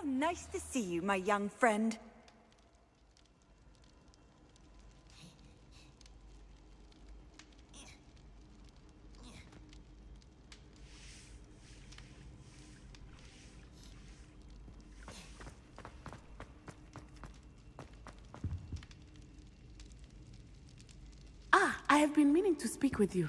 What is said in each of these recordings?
nice to see you, my young friend. I have been meaning to speak with you.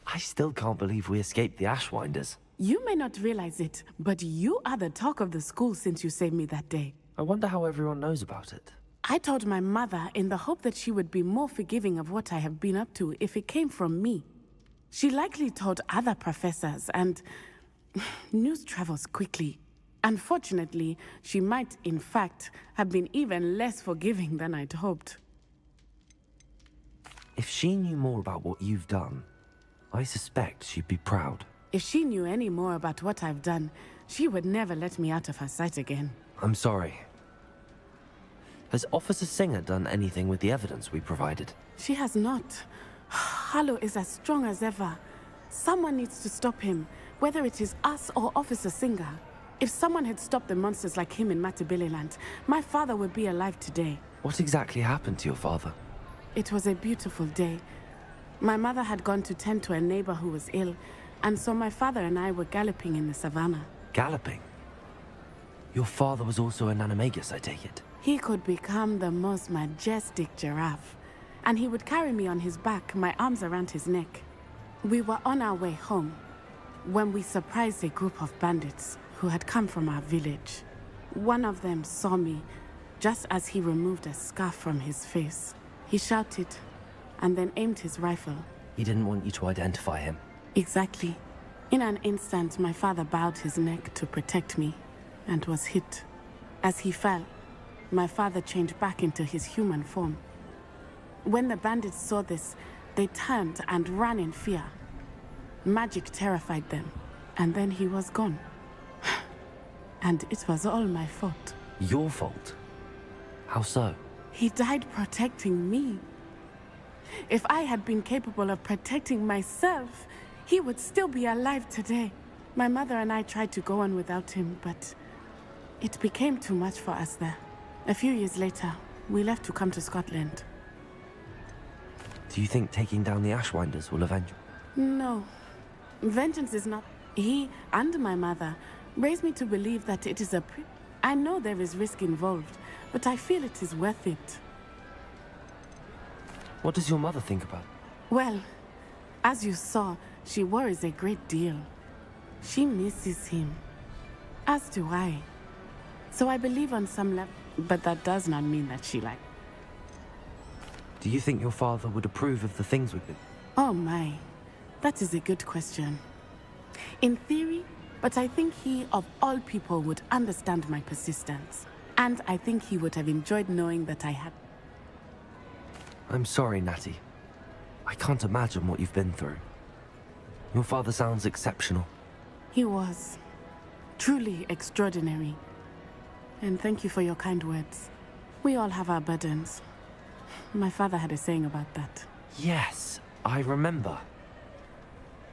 I still can't believe we escaped the Ashwinders. You may not realize it, but you are the talk of the school since you saved me that day. I wonder how everyone knows about it. I told my mother in the hope that she would be more forgiving of what I have been up to if it came from me. She likely told other professors, and news travels quickly. Unfortunately, she might, in fact, have been even less forgiving than I'd hoped. If she knew more about what you've done, I suspect she'd be proud. If she knew any more about what I've done, she would never let me out of her sight again. I'm sorry. Has Officer Singer done anything with the evidence we provided? She has not. Harlow is as strong as ever. Someone needs to stop him, whether it is us or Officer Singer. If someone had stopped the monsters like him in Matabeleland, my father would be alive today. What exactly happened to your father? It was a beautiful day. My mother had gone to tend to a neighbor who was ill, and so my father and I were galloping in the savannah. Galloping? Your father was also an animagus, I take it? He could become the most majestic giraffe, and he would carry me on his back, my arms around his neck. We were on our way home when we surprised a group of bandits who had come from our village. One of them saw me just as he removed a scarf from his face. He shouted and then aimed his rifle. He didn't want you to identify him. Exactly. In an instant, my father bowed his neck to protect me and was hit. As he fell, my father changed back into his human form. When the bandits saw this, they turned and ran in fear. Magic terrified them, and then he was gone. And it was all my fault. Your fault? How so? He died protecting me. If I had been capable of protecting myself, he would still be alive today. My mother and I tried to go on without him, but it became too much for us there. A few years later, we left to come to Scotland. Do you think taking down the Ashwinders will avenge you? No. Vengeance is not... He and my mother raised me to believe that it is I know there is risk involved, but I feel it is worth it. What does your mother think about it? Well, as you saw, she worries a great deal. She misses him. As do I. So I believe on some level, but that does not mean that she likes. Do you think your father would approve of the things we've been... Oh my, that is a good question. In theory, but I think he, of all people, would understand my persistence. And I think he would have enjoyed knowing that I had... I'm sorry, Natty. I can't imagine what you've been through. Your father sounds exceptional. He was. Truly extraordinary. And thank you for your kind words. We all have our burdens. My father had a saying about that. Yes, I remember.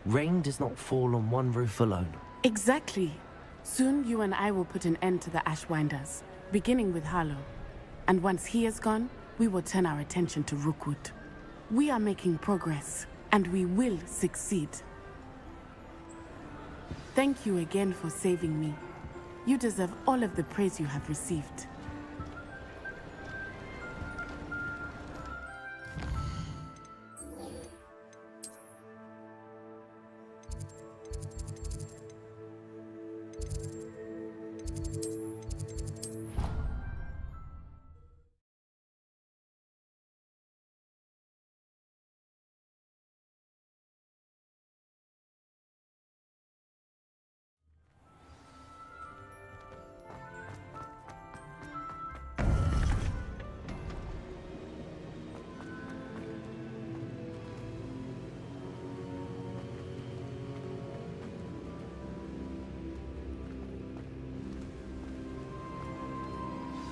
Rain does not fall on one roof alone. Exactly. Soon you and I will put an end to the Ashwinders, beginning with Harlow. And once he is gone, we will turn our attention to Rookwood. We are making progress, and we will succeed. Thank you again for saving me. You deserve all of the praise you have received.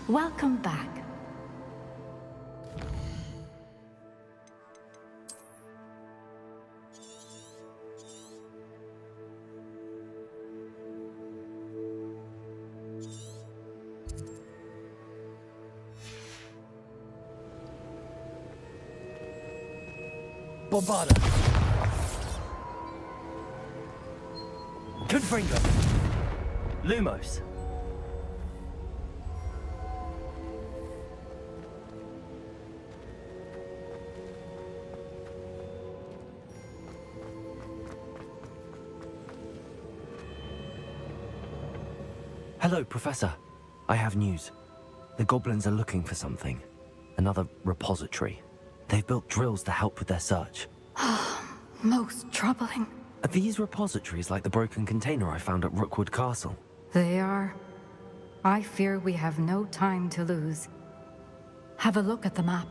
Welcome back. Bombarda! Confringo! Lumos! Hello, Professor. I have news. The goblins are looking for something. Another repository. They've built drills to help with their search. Most troubling. Are these repositories like the broken container I found at Rookwood Castle? They are. I fear we have no time to lose. Have a look at the map.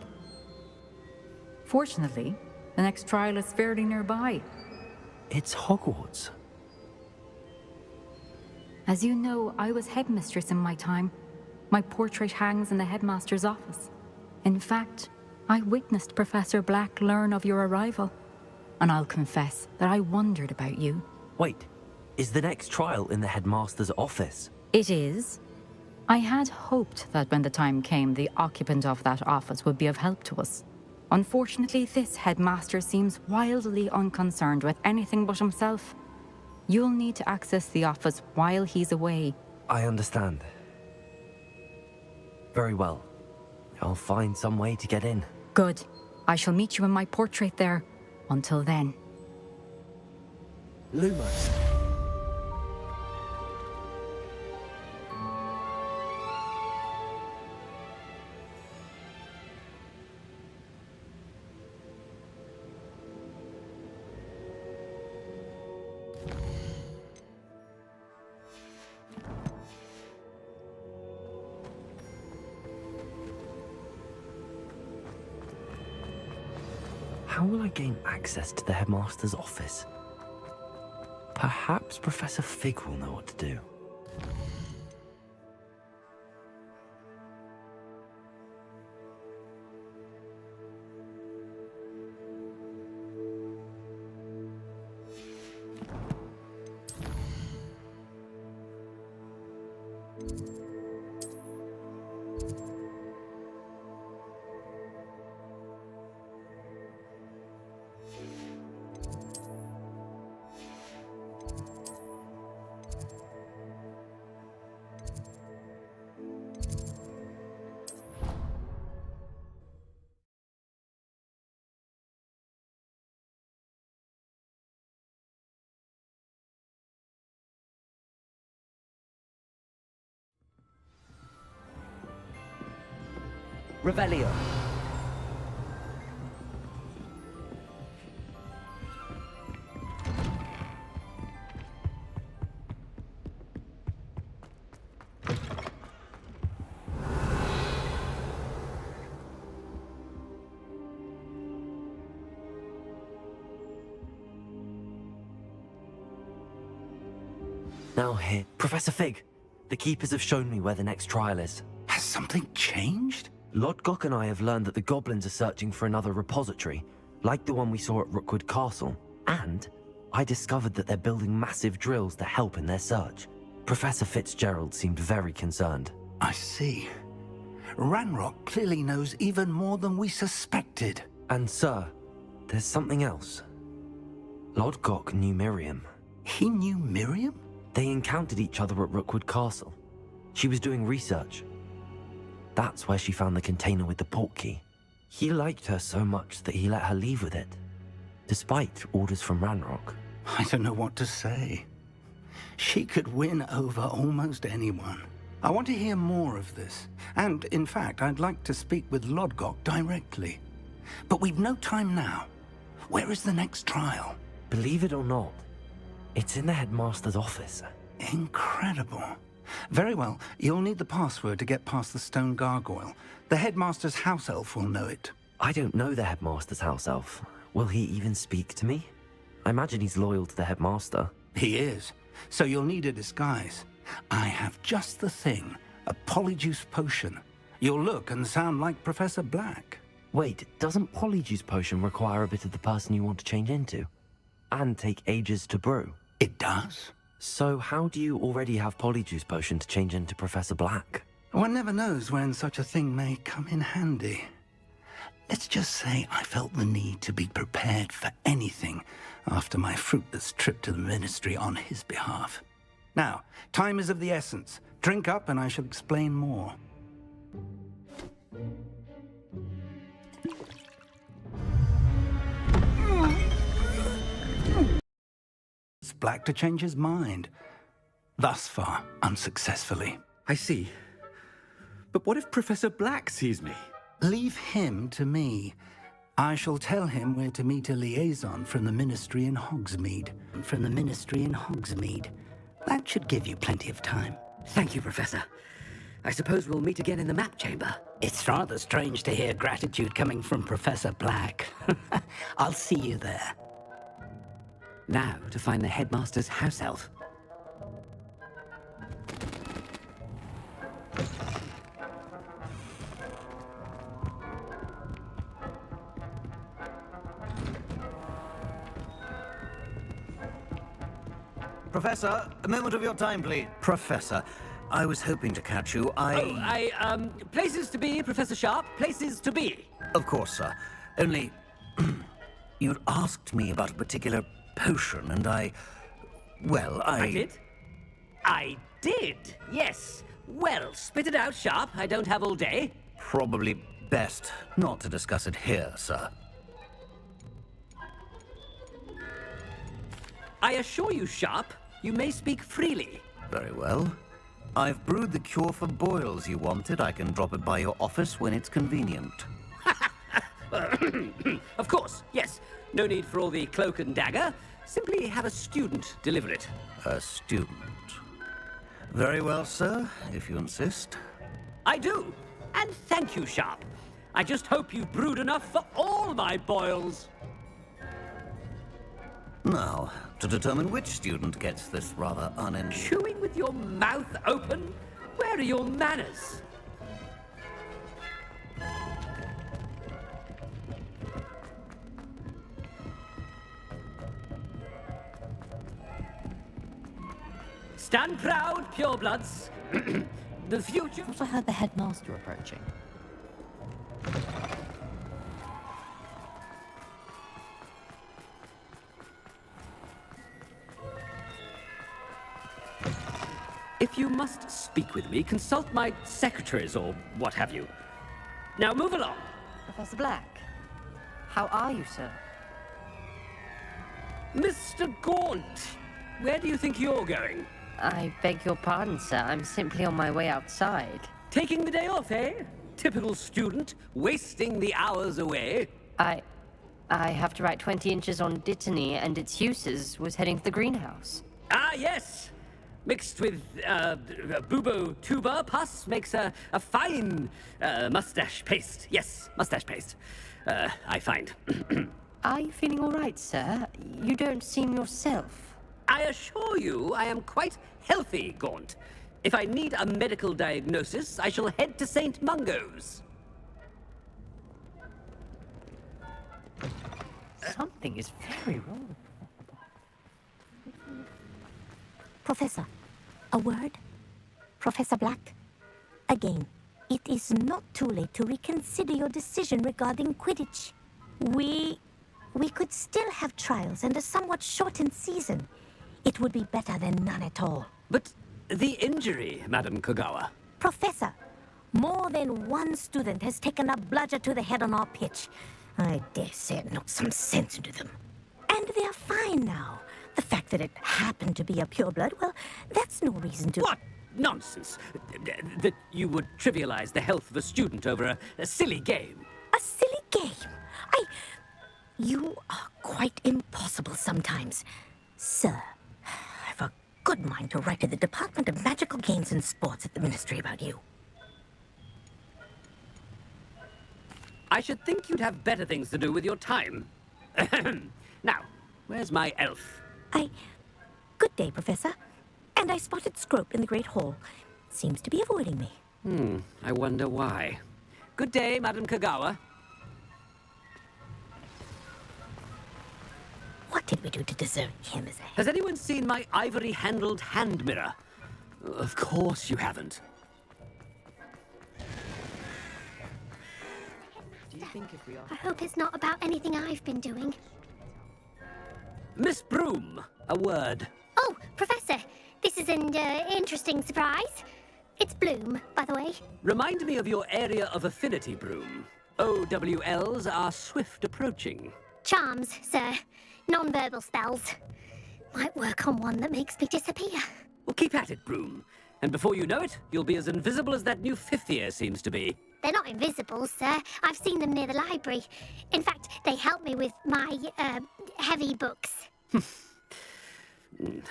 Fortunately, the next trial is fairly nearby. It's Hogwarts. As you know, I was headmistress in my time. My portrait hangs in the headmaster's office. In fact, I witnessed Professor Black learn of your arrival. And I'll confess that I wondered about you. Wait, is the next trial in the headmaster's office? It is. I had hoped that when the time came, the occupant of that office would be of help to us. Unfortunately, this headmaster seems wildly unconcerned with anything but himself. You'll need to access the office while he's away. I understand. Very well. I'll find some way to get in. Good. I shall meet you in my portrait there. Until then. Lumos. How will I gain access to the headmaster's office? Perhaps Professor Fig will know what to do. Revelio. Now here, Professor Fig. The Keepers have shown me where the next trial is. Has something changed? Lodgok and I have learned that the goblins are searching for another repository, like the one we saw at Rookwood Castle. And I discovered that they're building massive drills to help in their search. Professor Fitzgerald seemed very concerned. I see. Ranrock clearly knows even more than we suspected. And sir, there's something else. Lodgok knew Miriam. He knew Miriam? They encountered each other at Rookwood Castle. She was doing research. That's where she found the container with the portkey. He liked her so much that he let her leave with it, despite orders from Ranrock. I don't know what to say. She could win over almost anyone. I want to hear more of this. And, in fact, I'd like to speak with Lodgok directly. But we've no time now. Where is the next trial? Believe it or not, it's in the headmaster's office. Incredible. Very well. You'll need the password to get past the stone gargoyle. The headmaster's house elf will know it. I don't know the headmaster's house elf. Will he even speak to me? I imagine he's loyal to the headmaster. He is. So you'll need a disguise. I have just the thing. A Polyjuice potion. You'll look and sound like Professor Black. Wait, doesn't Polyjuice potion require a bit of the person you want to change into? And take ages to brew? It does. So how do you already have Polyjuice potion to change into Professor Black? One never knows when such a thing may come in handy. Let's just say I felt the need to be prepared for anything after my fruitless trip to the Ministry on his behalf. Now, time is of the essence. Drink up and I shall explain more. It's Black to change his mind. Thus far, unsuccessfully. I see. But what if Professor Black sees me? Leave him to me. I shall tell him where to meet a liaison from the Ministry in Hogsmeade. That should give you plenty of time. Thank you, Professor. I suppose we'll meet again in the map chamber. It's rather strange to hear gratitude coming from Professor Black. I'll see you there. Now to find the headmaster's house elf. Professor, a moment of your time, please. Professor, I was hoping to catch you. Places to be, Professor Sharp, places to be. Of course, sir. Only, you'd asked me about a particular potion, and I did? I did, yes. Well, spit it out, Sharp. I don't have all day. Probably best not to discuss it here, sir. I assure you, Sharp, you may speak freely. Very well. I've brewed the cure for boils you wanted. I can drop it by your office when it's convenient. Of course, yes. No need for all the cloak and dagger. Simply have a student deliver it. A student. Very well, sir, if you insist. I do. And thank you, Sharp. I just hope you've brewed enough for all my boils. Now, to determine which student gets this rather Chewing with your mouth open? Where are your manners? Stand proud, purebloods. The future... I thought I heard the headmaster approaching. If you must speak with me, consult my secretaries or what have you. Now move along. Professor Black, how are you, sir? Mr. Gaunt, where do you think you're going? I beg your pardon, sir. I'm simply on my way outside. Taking the day off, eh? Typical student, wasting the hours away. I have to write 20 inches on Dittany and its uses. Was heading to the greenhouse. Ah, yes. Mixed with bubo tuber pus makes a fine mustache paste. Yes, mustache paste. I find. Are you feeling all right, sir? You don't seem yourself. I assure you I am quite healthy, Gaunt. If I need a medical diagnosis, I shall head to St. Mungo's. Something is very wrong. Professor, a word? Professor Black? Again, it is not too late to reconsider your decision regarding Quidditch. We could still have trials and a somewhat shortened season. It would be better than none at all. But the injury, Madam Kogawa. Professor, more than one student has taken a bludger to the head on our pitch. I dare say it knocked some sense into them. And they're fine now. The fact that it happened to be a pureblood, well, that's no reason to... What nonsense! That you would trivialize the health of a student over a silly game. A silly game? You are quite impossible sometimes. Sir, I've a good mind to write to the Department of Magical Games and Sports at the Ministry about you. I should think you'd have better things to do with your time. Now, where's my elf? Good day, Professor. And I spotted Scrope in the Great Hall. Seems to be avoiding me. I wonder why. Good day, Madam Kogawa. What did we do to deserve him as a... Has anyone seen my ivory-handled hand mirror? Of course you haven't. I hope it's not about anything I've been doing. Miss Broom, a word. Oh, Professor, this is an interesting surprise. It's Bloom, by the way. Remind me of your area of affinity, Broom. OWLs are swift approaching. Charms, sir. Non-verbal spells. Might work on one that makes me disappear. Well, keep at it, Broom. And before you know it, you'll be as invisible as that new fifth year seems to be. They're not invisible, sir. I've seen them near the library. In fact, they help me with my, heavy books.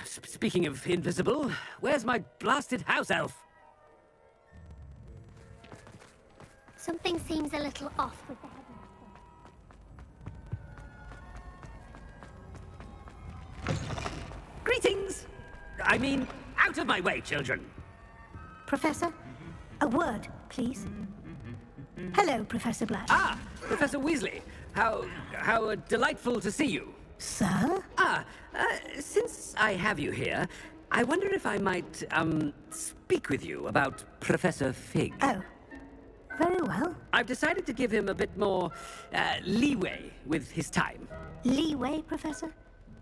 Speaking of invisible, where's my blasted house elf? Something seems a little off with the headmaster. Greetings! I mean, out of my way, children! Professor, a word, please. Hello, Professor Black. Ah, Professor Weasley. How delightful to see you. Sir? Since I have you here, I wonder if I might, speak with you about Professor Fig. Oh, very well. I've decided to give him a bit more, leeway with his time. Leeway, Professor?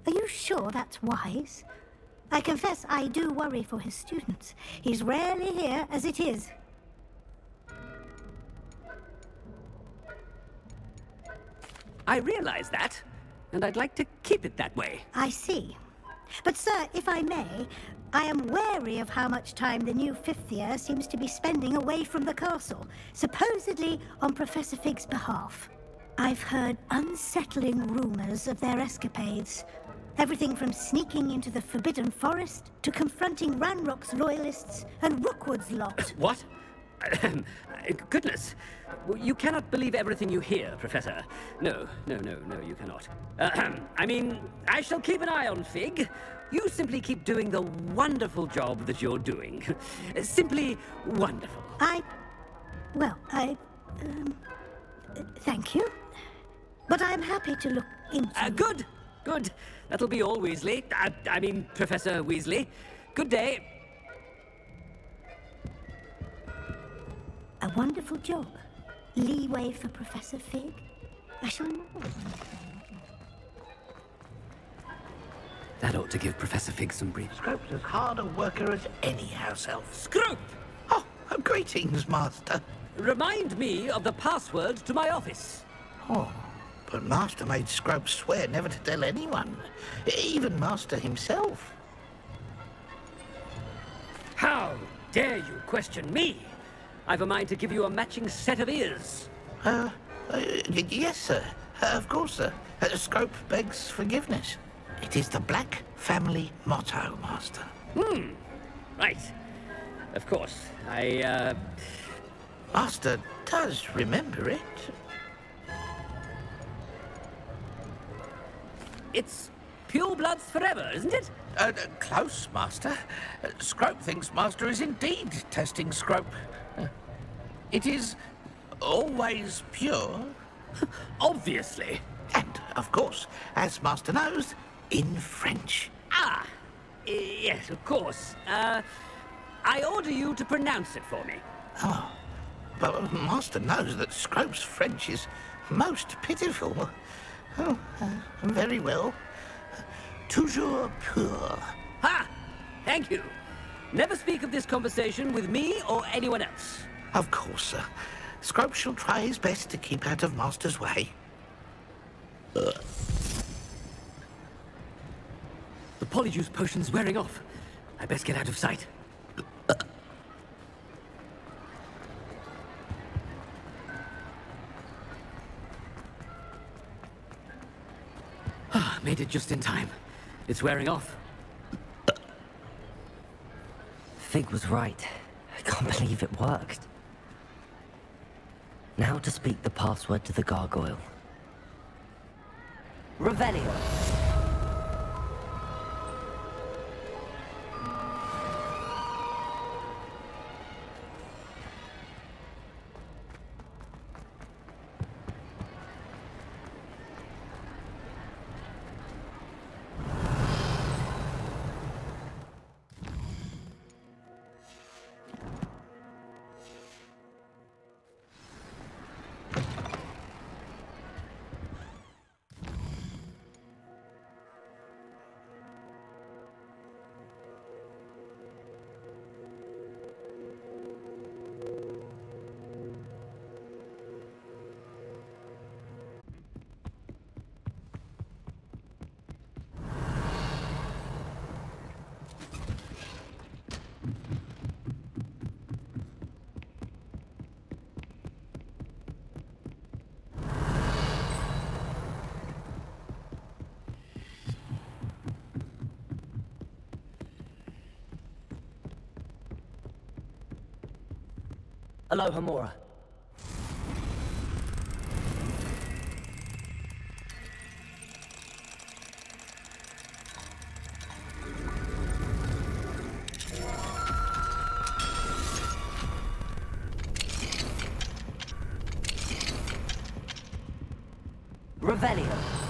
Are you sure that's wise? I confess I do worry for his students. He's rarely here as it is. I realize that, and I'd like to keep it that way. I see. But, sir, if I may, I am wary of how much time the new fifth year seems to be spending away from the castle, supposedly on Professor Fig's behalf. I've heard unsettling rumors of their escapades. Everything from sneaking into the Forbidden Forest to confronting Ranrock's loyalists and Rookwood's lot. What? Goodness. You cannot believe everything you hear, Professor. No, you cannot. I mean, I shall keep an eye on Fig. You simply keep doing the wonderful job that you're doing. Simply wonderful. Thank you. But I'm happy to look into... Good. That'll be all, Weasley. I mean, Professor Weasley. Good day. A wonderful job. Leeway for Professor Fig. I shall know. That ought to give Professor Fig some brief. Scrope's as hard a worker as any house elf. Scrope! Oh, greetings, Master. Remind me of the password to my office. Oh, but Master made Scrope swear never to tell anyone, even Master himself. How dare you question me? I've a mind to give you a matching set of ears. Yes, sir. Of course, sir. Scrope begs forgiveness. It is the Black family motto, Master. Right. Of course. Master does remember it. It's pure bloods forever, isn't it? Close, Master. Scrope thinks Master is indeed testing Scrope. It is always pure. Obviously. And, of course, as Master knows, in French. Yes, of course. I order you to pronounce it for me. Oh, but Master knows that Scrope's French is most pitiful. Oh, very well. Toujours pur. Ha! Thank you. Never speak of this conversation with me or anyone else. Of course, sir. Scrope shall try his best to keep out of Master's way. The Polyjuice potion's wearing off. I best get out of sight. Made it just in time. It's wearing off. Fig was right. I can't believe it worked. Now to speak the password to the gargoyle. Revelio. Aloha Mora. Revelio.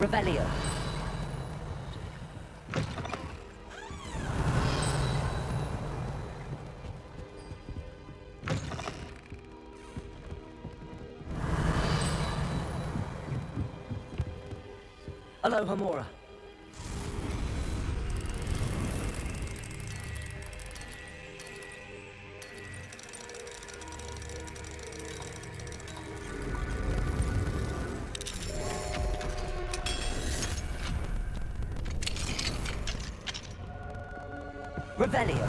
Revelio. Aloha Mora. Revelio.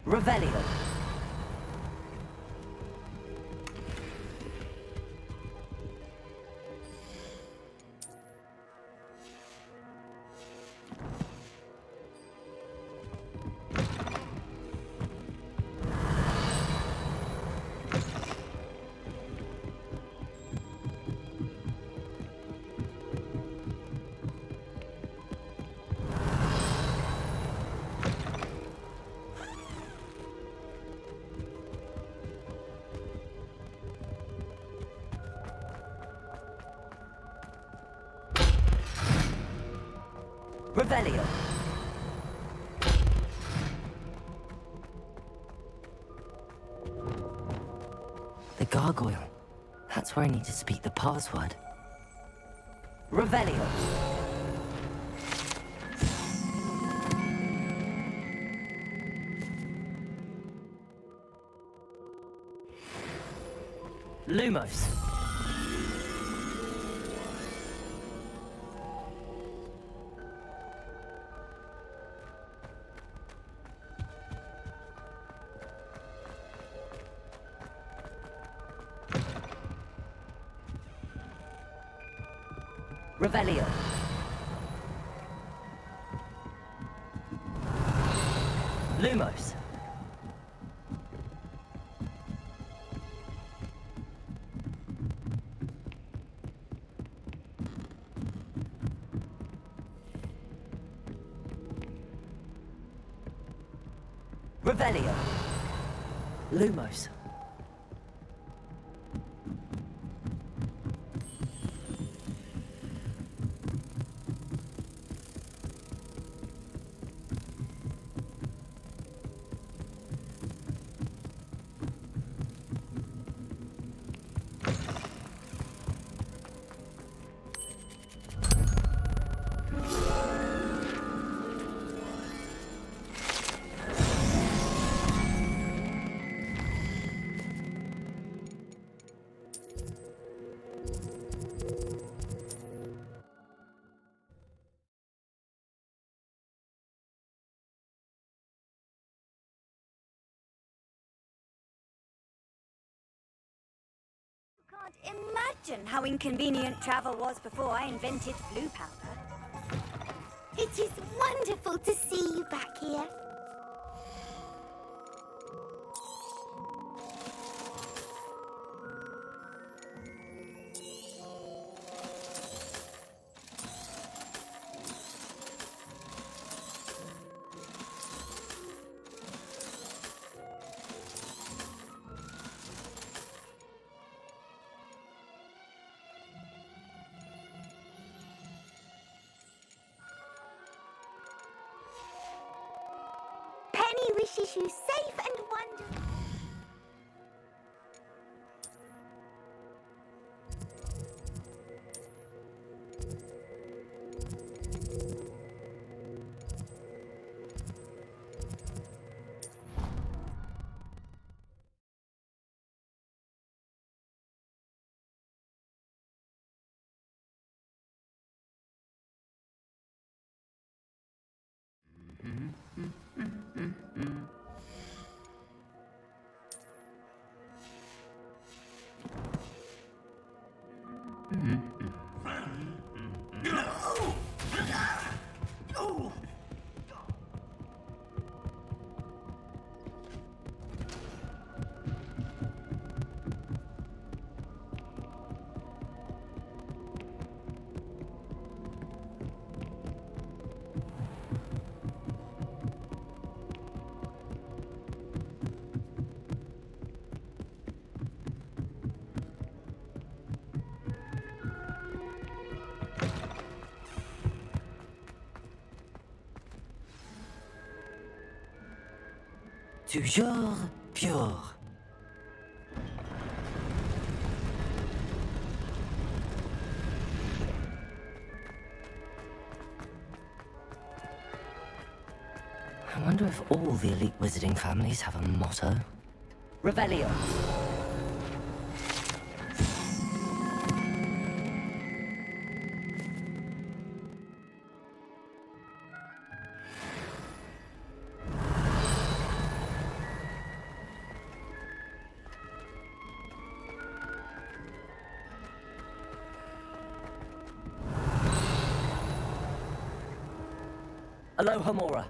Revelio. Revelio. The gargoyle. That's where I need to speak the password. Revelio. Lumos. Revelio. Lumos. Revelio. Lumos. Can't imagine how inconvenient travel was before I invented blue powder. It is wonderful to see you back here. wishes you safe and wonderful. Toujours pure. I wonder if all the elite wizarding families have a motto. Revelio. Aloha Mora.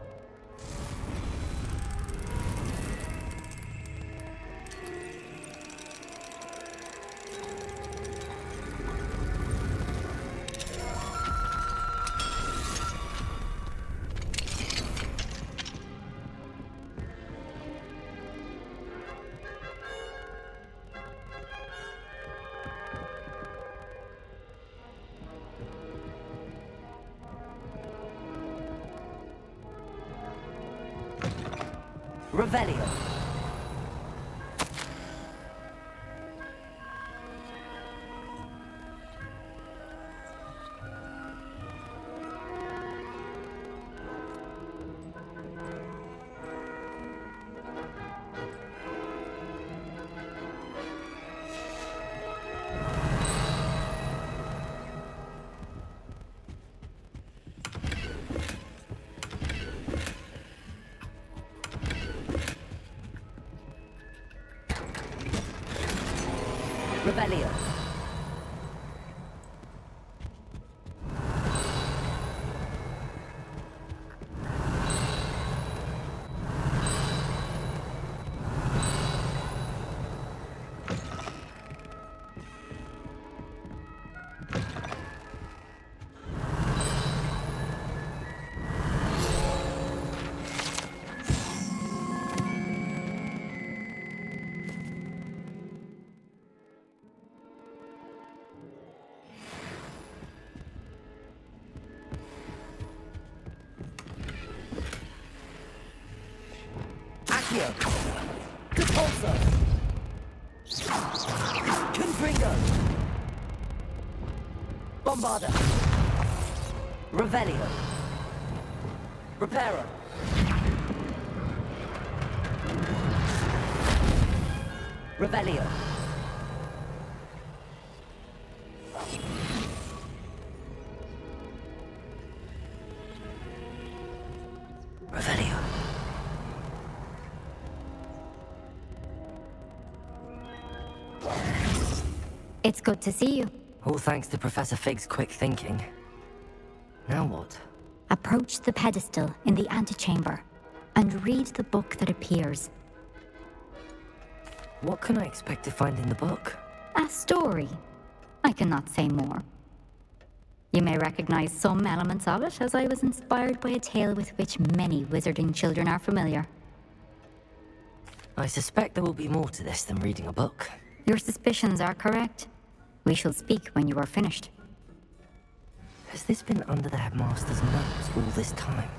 Revelio. Revelio. Accio. Repulso. Confringo. Bombarda. Revelio. Reparo. Revelio. Revelio. It's good to see you. All thanks to Professor Fig's quick thinking. Now what? Approach the pedestal in the antechamber and read the book that appears. What can I expect to find in the book? A story. I cannot say more. You may recognize some elements of it, as I was inspired by a tale with which many wizarding children are familiar. I suspect there will be more to this than reading a book. Your suspicions are correct. We shall speak when you are finished. Has this been under the headmaster's nose all this time?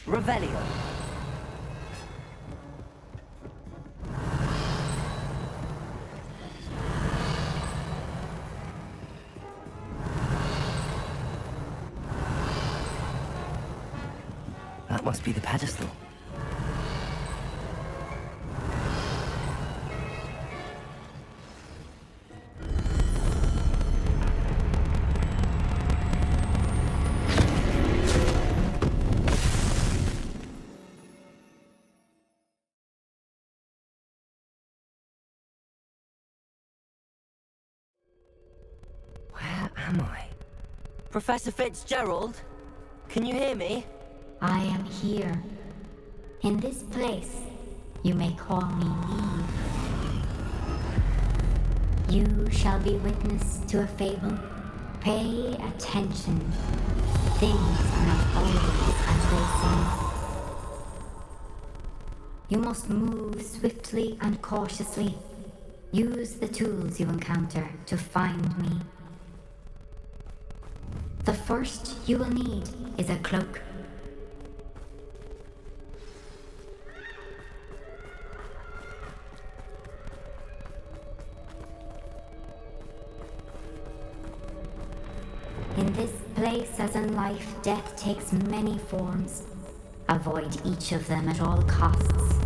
Revelio. That must be the pedestal. Where am I? Professor Fitzgerald? Can you hear me? I am here. In this place, you may call me Niamh. You shall be witness to a fable. Pay attention. Things are not always as they seem. You must move swiftly and cautiously. Use the tools you encounter to find me. The first you will need is a cloak. In this place, as in life, death takes many forms. Avoid each of them at all costs.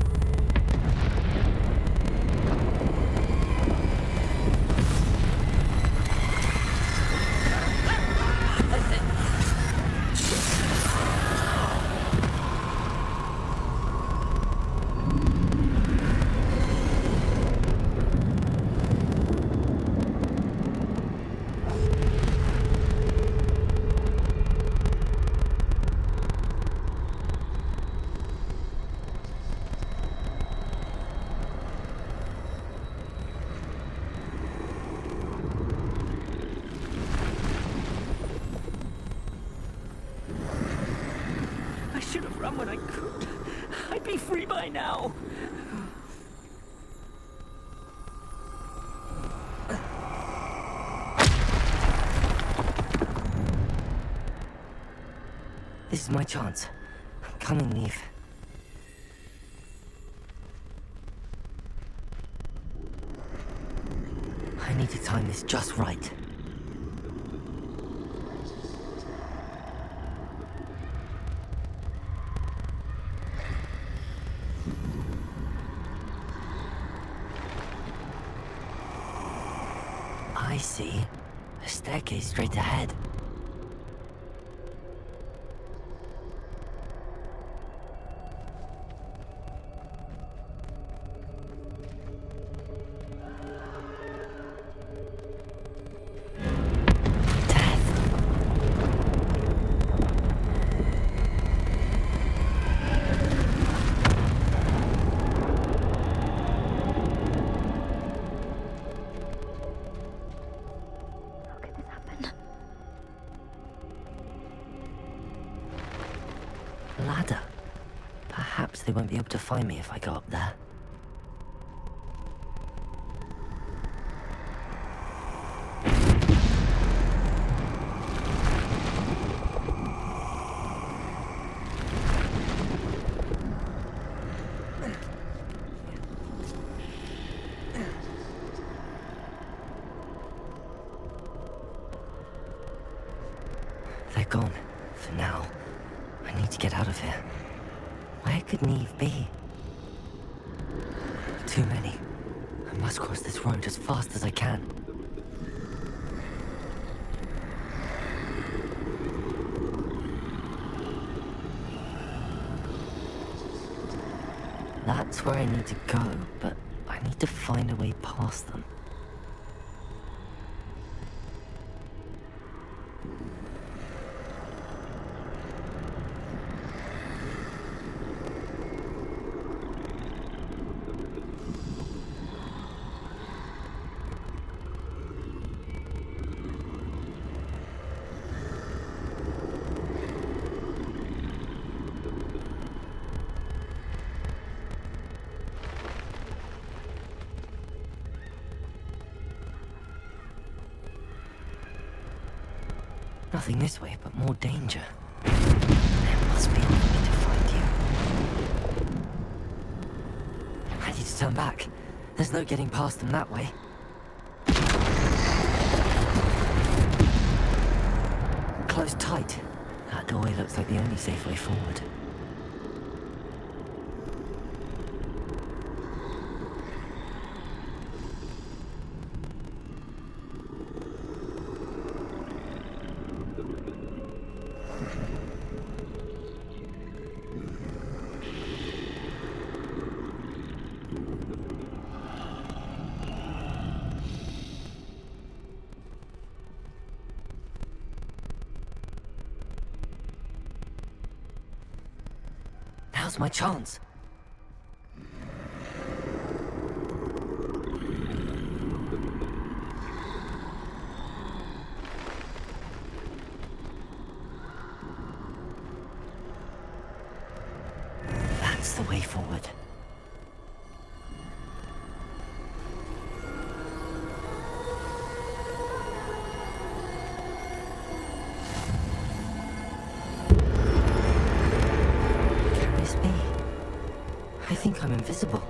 When I could, I'd be free by now. This is my chance. I'm coming, Niamh. I need to time this just right. I see. A staircase straight ahead. Ladder. Perhaps they won't be able to find me if I go up there. They're gone, for now. I need to get out of here. Where could Niamh be? Too many. I must cross this road as fast as I can. That's where I need to go, but I need to find a way past them. Nothing this way, but more danger. There must be a way to find you. turn back. There's no getting past them that way. Close tight. That doorway looks like the only safe way forward. Now's my chance. That's the way forward. I think I'm invisible.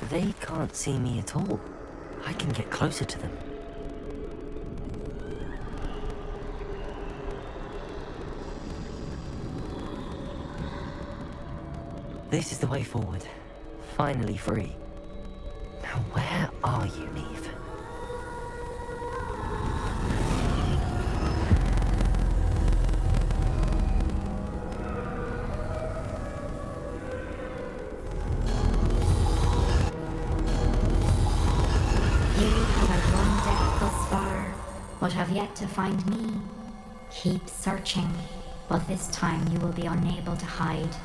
They can't see me at all. I can get closer to them. This is the way forward. Finally free. Now where are you, Niamh? You have wandered thus far, but have yet to find me. Keep searching, but this time you will be unable to hide.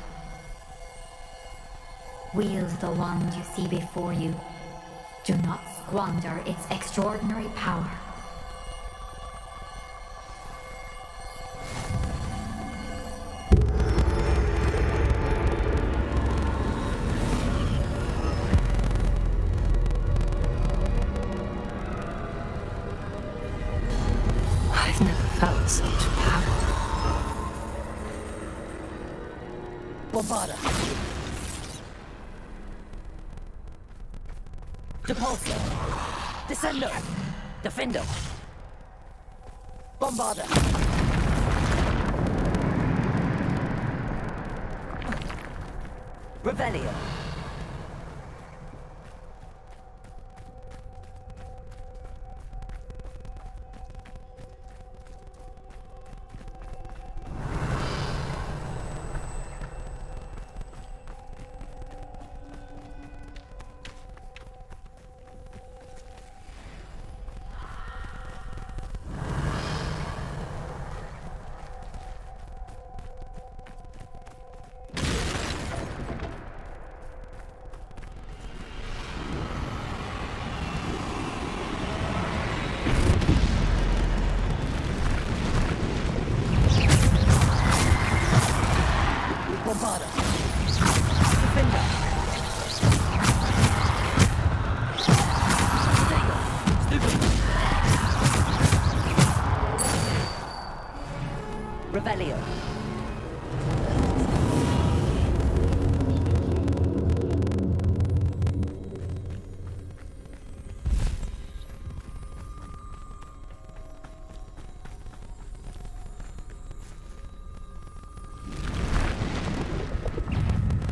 Wield the wand you see before you. Do not squander its extraordinary power. I've never felt such power. Bombarda. Depulso. Descendo. Defendo. Bombarda. Revelio. Bombarda. Defender. Stupid. Revelio.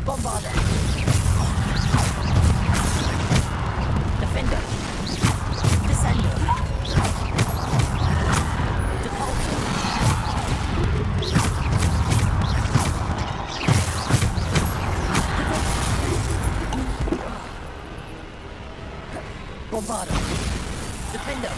Bombarda. Defender. Descendo. Depulso. Bombarda. Defender.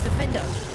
Defender.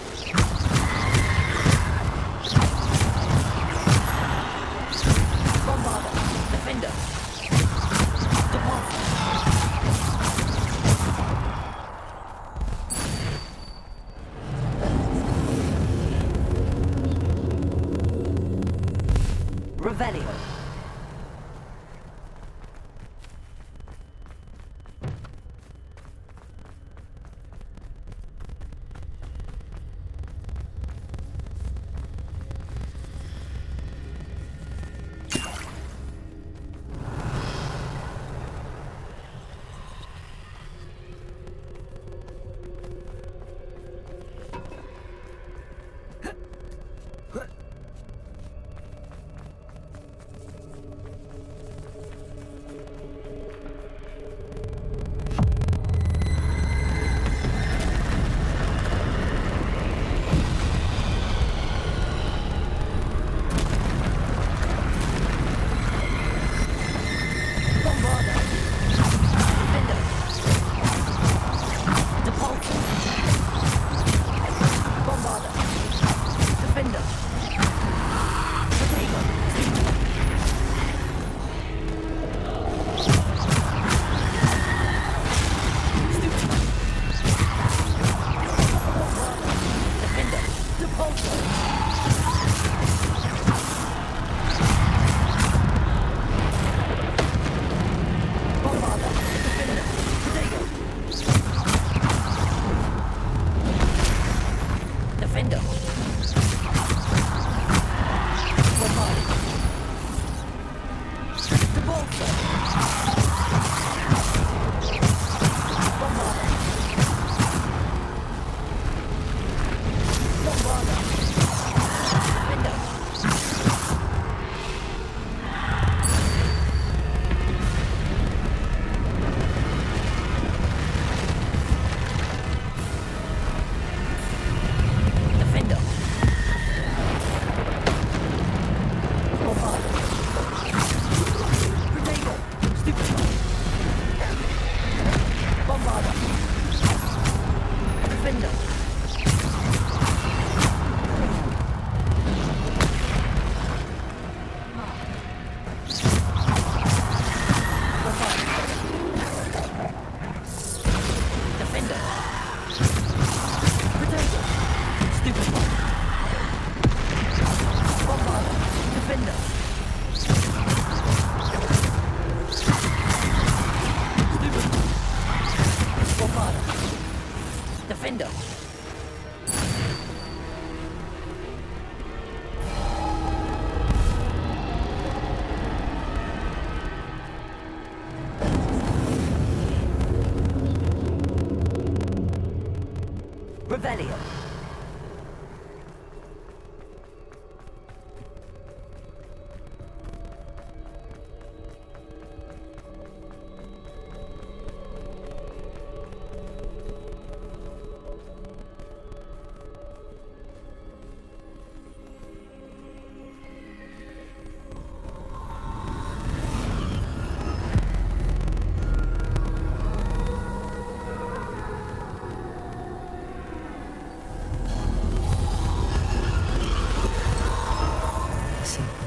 Revelio.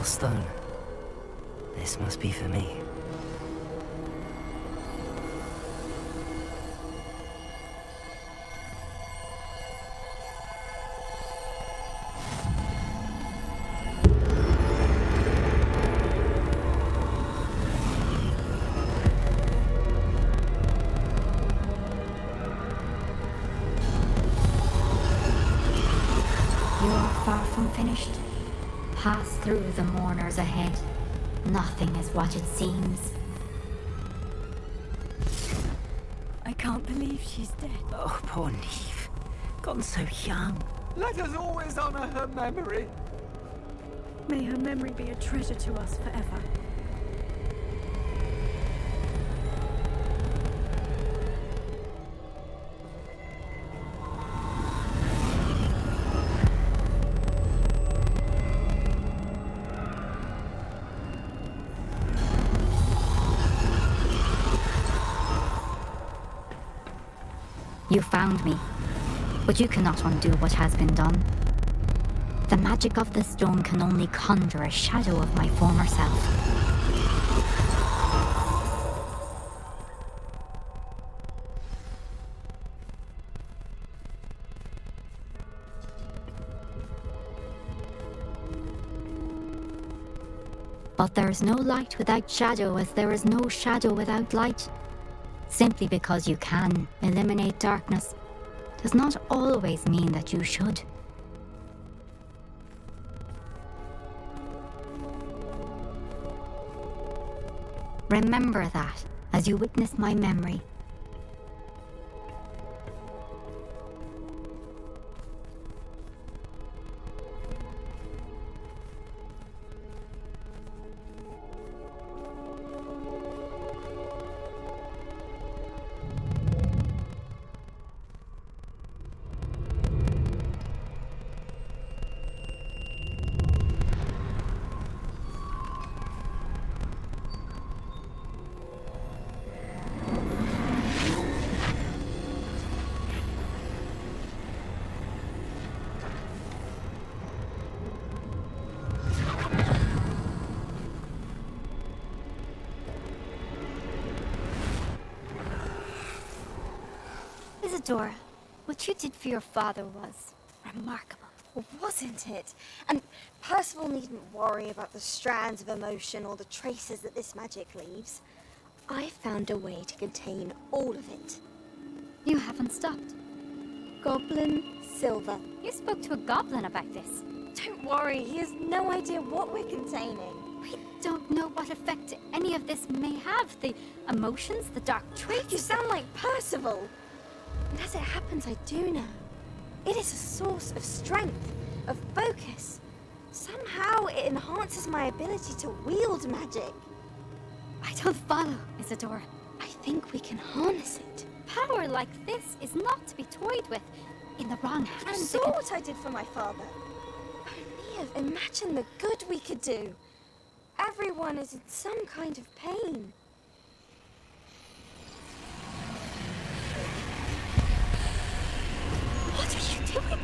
Stone. This must be for me. You are far from finished. Pass through the mourners ahead. Nothing is what it seems. I can't believe she's dead. Oh, poor Niamh. Gone so young. Let us always honor her memory. May her memory be a treasure to us forever. You found me, but you cannot undo what has been done. The magic of the stone can only conjure a shadow of my former self. But there is no light without shadow, as there is no shadow without light. Simply because you can eliminate darkness does not always mean that you should. Remember that as you witness my memory. Isadora, what you did for your father was remarkable. Wasn't it? And Percival needn't worry about the strands of emotion or the traces that this magic leaves. I found a way to contain all of it. You haven't stopped. Goblin Silver. You spoke to a goblin about this. Don't worry, he has no idea what we're containing. Wait, don't know what effect any of this may have. The emotions, the dark traits. You sound like Percival. And as it happens, I do know. It is a source of strength, of focus. Somehow it enhances my ability to wield magic. I don't follow, Isadora. I think we can harness it. Power like this is not to be toyed with. In the wrong You hands. saw what I did for my father. Oh, Niamh, imagine the good we could do. Everyone is in some kind of pain. What are you doing?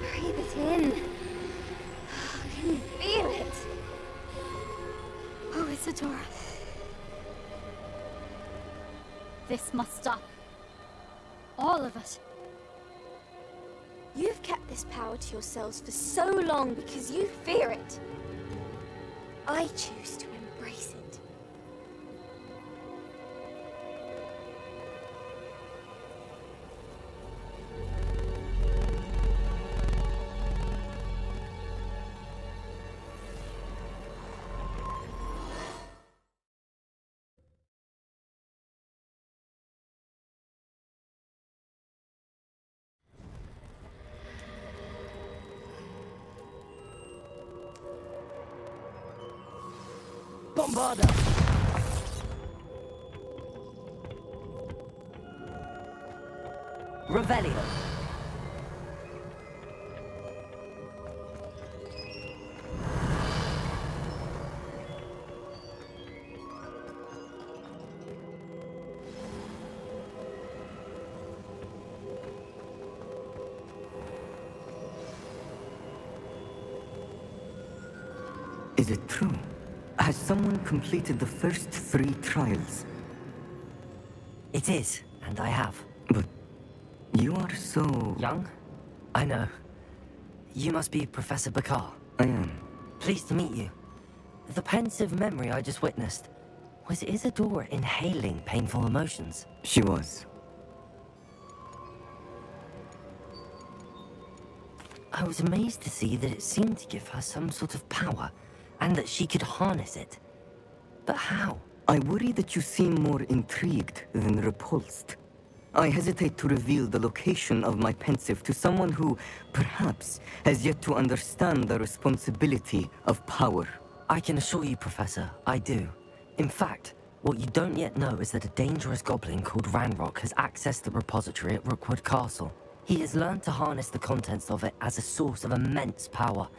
Breathe it in. Can you feel it? Oh, Isadora. This must stop. All of it. You've kept this power to yourselves for so long because you fear it. I choose to embrace it. Bombarda! Revelio. Is it true? Has someone completed the first 3 trials? It is, and I have. But you are so... Young? I know. You must be Professor Bakar. I am. Pleased to meet you. The pensive memory I just witnessed. Was Isadora inhaling painful emotions? She was. I was amazed to see that it seemed to give her some sort of power, and that she could harness it. But how? I worry that you seem more intrigued than repulsed. I hesitate to reveal the location of my pensive to someone who, perhaps, has yet to understand the responsibility of power. I can assure you, Professor, I do. In fact, what you don't yet know is that a dangerous goblin called Ranrock has accessed the repository at Rookwood Castle. He has learned to harness the contents of it as a source of immense power.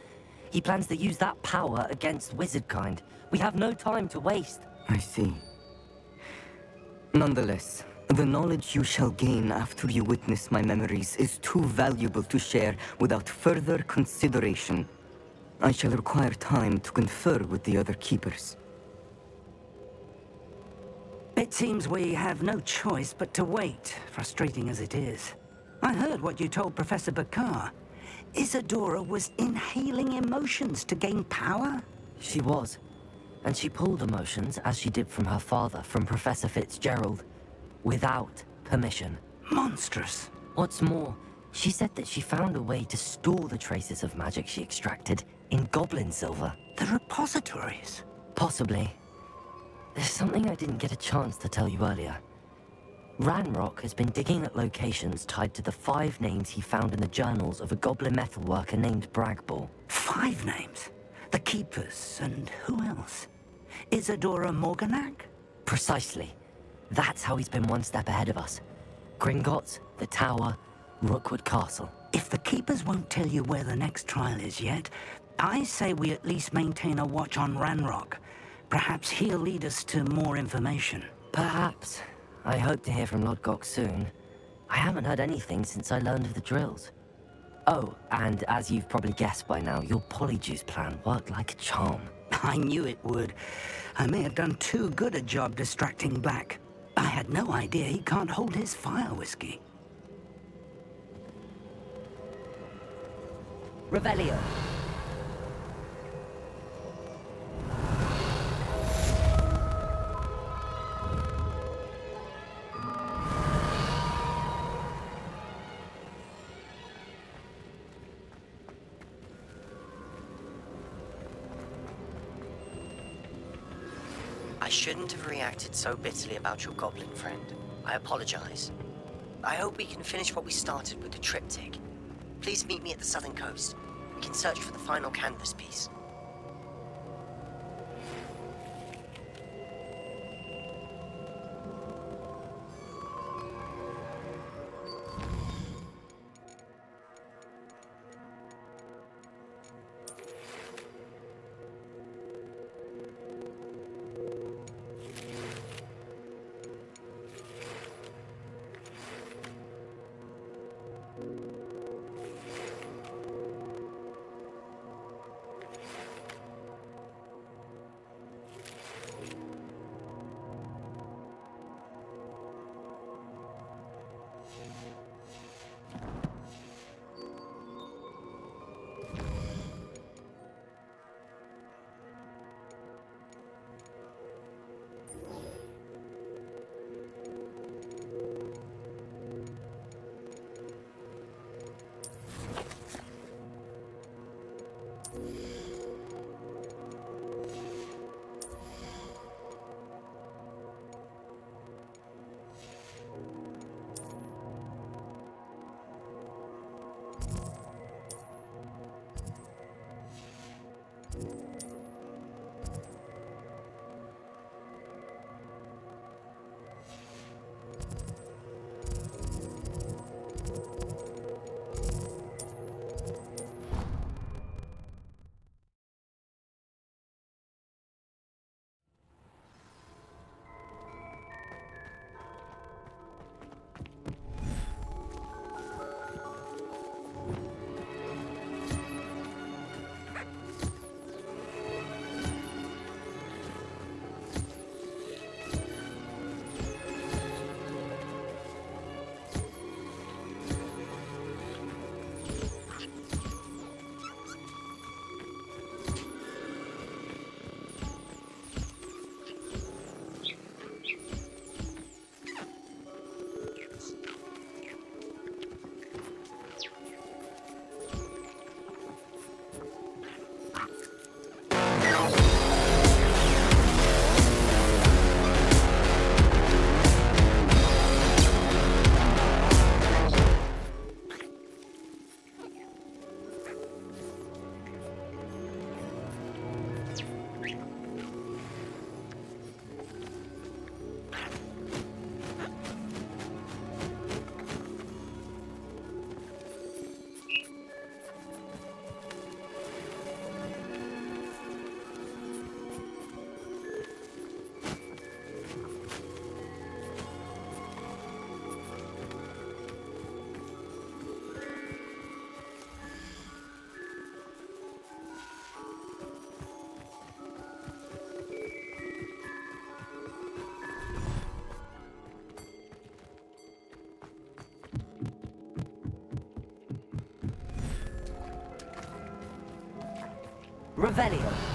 He plans to use that power against wizardkind. We have no time to waste. I see. Nonetheless, the knowledge you shall gain after you witness my memories is too valuable to share without further consideration. I shall require time to confer with the other keepers. It seems we have no choice but to wait, frustrating as it is. I heard what you told Professor Bakar. Isadora was inhaling emotions to gain power? She was. And she pulled emotions, as she did from her father, from Professor Fitzgerald, without permission. Monstrous. What's more, she said that she found a way to store the traces of magic she extracted in goblin silver. The repositories? Possibly. There's something I didn't get a chance to tell you earlier. Ranrock has been digging at locations tied to the 5 names he found in the journals of a goblin metalworker named Bragball. 5 names? The Keepers, and who else? Isadora Morganac? Precisely. That's how he's been one step ahead of us. Gringotts, the Tower, Rookwood Castle. If the Keepers won't tell you where the next trial is yet, I say we at least maintain a watch on Ranrock. Perhaps he'll lead us to more information. Perhaps. I hope to hear from Lodgok soon. I haven't heard anything since I learned of the drills. Oh, and as you've probably guessed by now, your Polyjuice plan worked like a charm. I knew it would. I may have done too good a job distracting Black. I had no idea he can't hold his fire whiskey. Revelio. I shouldn't have reacted so bitterly about your goblin friend. I apologize. I hope we can finish what we started with the triptych. Please meet me at the southern coast. We can search for the final canvas piece. Revelio.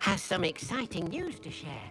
Has some exciting news to share.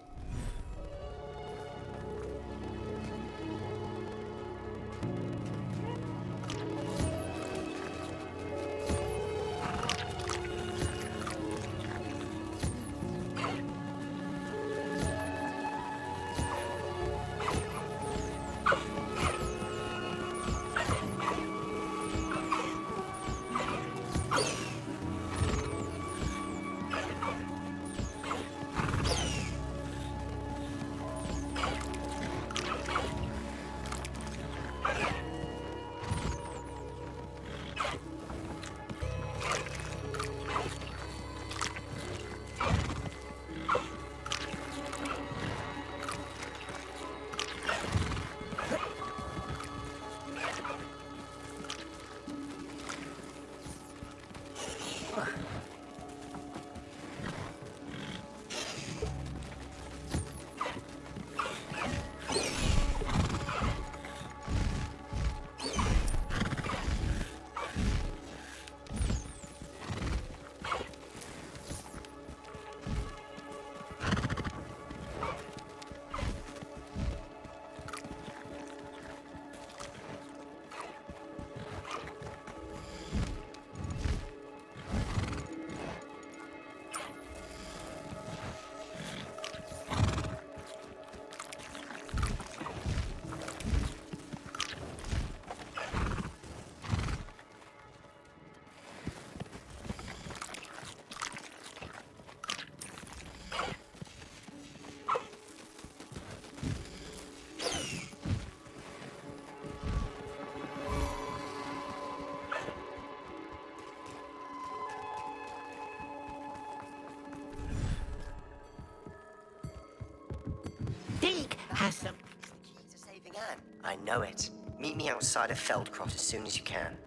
Deek has some... It's the key to saving Anne. I know it. Meet me outside of Feldcrot as soon as you can.